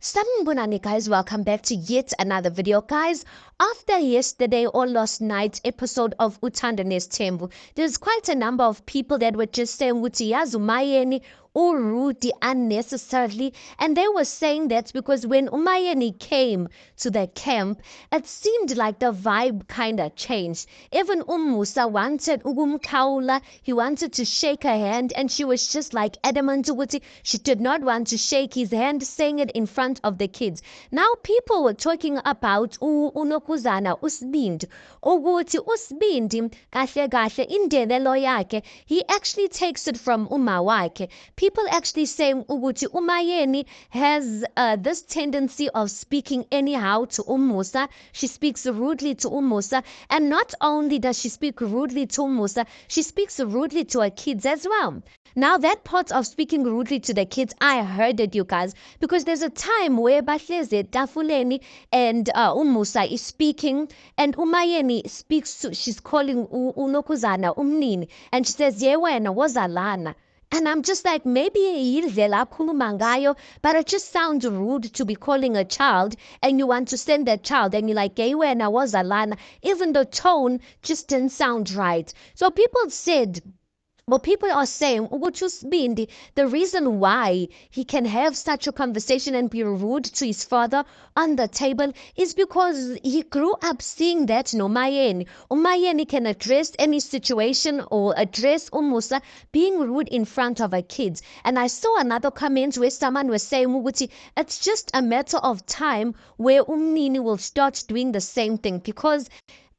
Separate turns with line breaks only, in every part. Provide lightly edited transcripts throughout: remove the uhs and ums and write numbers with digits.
Sanibonani guys, welcome back to yet another video. Guys, after yesterday or last night's episode of Uthando Nesthembu, there's quite a number of people that were just saying ukuthi yazi uMayeni uRudy unnecessarily, and they were saying that because when Umayeni came to the camp, it seemed like the vibe kind of changed. Even Musa wanted ukumkhawula, he wanted to shake her hand, and she was just like adamant ukuthi she did not want to shake his hand, saying it in front of the kids. Now people were talking about uNokuzana uSibindi, ukuthi uSibindi kahle kahle indelelo yakhe, he actually takes it from uma wakhe. People actually saying ukuthi uMayeni has this tendency of speaking anyhow to Musa. She speaks rudely to Musa, and not only does she speak rudely to Musa, she speaks rudely to her kids as well. Now that part of speaking rudely to the kids, I heard it, you guys, because there's a time where bahlezi etafuleni and Musa is speaking, and uMayeni speaks to, she's calling uNokuzana umnini, and she says ye wena wozalana. And I'm just like, maybe yindlela akhuluma ngayo, but it just sounds rude to be calling a child and you want to send that child and you're like, hey, wena wozalana. Even the tone just didn't sound right. So people said, well, people are saying, ukuthi uSibindi, the reason why he can have such a conversation and be rude to his father on the table is because he grew up seeing that no Mayeni. Umayeni can address any situation or address Musa being rude in front of her kids. And I saw another comment where someone was saying, ukuthi, it's just a matter of time where Umnini will start doing the same thing, because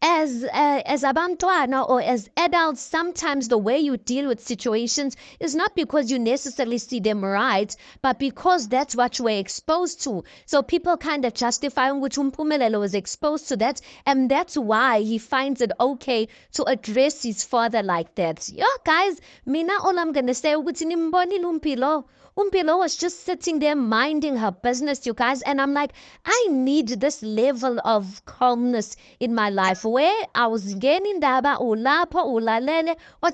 as abantwana or as adults, sometimes the way you deal with situations is not because you necessarily see them right, but because that's what you were exposed to. So people kind of justify which Mpumelelo was exposed to that, and that's why he finds it okay to address his father like that. Yeah, guys, mina all I'm gonna say, ukuthi nimbonile uMpilo. Umpilo was just sitting there minding her business, you guys, and I'm like, I need this level of calmness in my life where I was getting daba ulapa ulalele or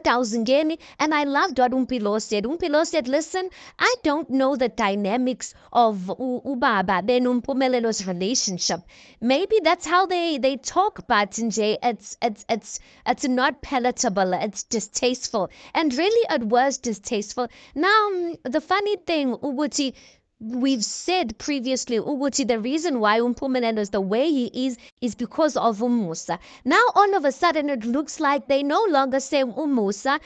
and I loved what Umpilo said. Umpilo said, listen, I don't know the dynamics of Ubaba then Umpumelele's relationship. Maybe that's how they talk, but Nje, it's not palatable, it's distasteful. And really it was distasteful. Now the funny thing ukuthi we've said previously ukuthi the reason why Mpumelelo is the way he is because of Musa. Now all of a sudden it looks like they no longer say Musa.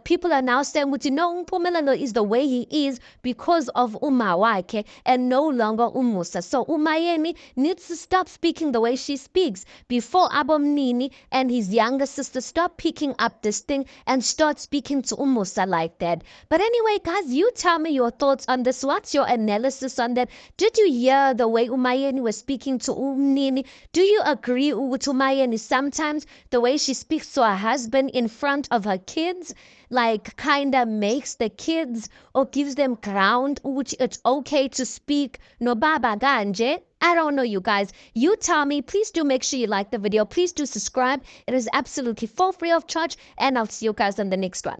People are now saying ukuthi no, Mpumelelo is the way he is because of uma wakhe and no longer Musa. So Umayeni needs to stop speaking the way she speaks before Abomnini and his younger sister stop picking up this thing and start speaking to Musa like that. But anyway, guys, you tell me your thoughts on this. What's your analysis on that? Did you hear the way Umayeni was speaking to Umnini? Do you agree with Umayeni sometimes the way she speaks to her husband in front of her kids, like kinda makes the kids or gives them ground which it's okay to speak no baba ganje? I don't know, you guys. You tell me. Please do make sure you like the video. Please do subscribe. It is absolutely for free of charge, and I'll see you guys on the next one.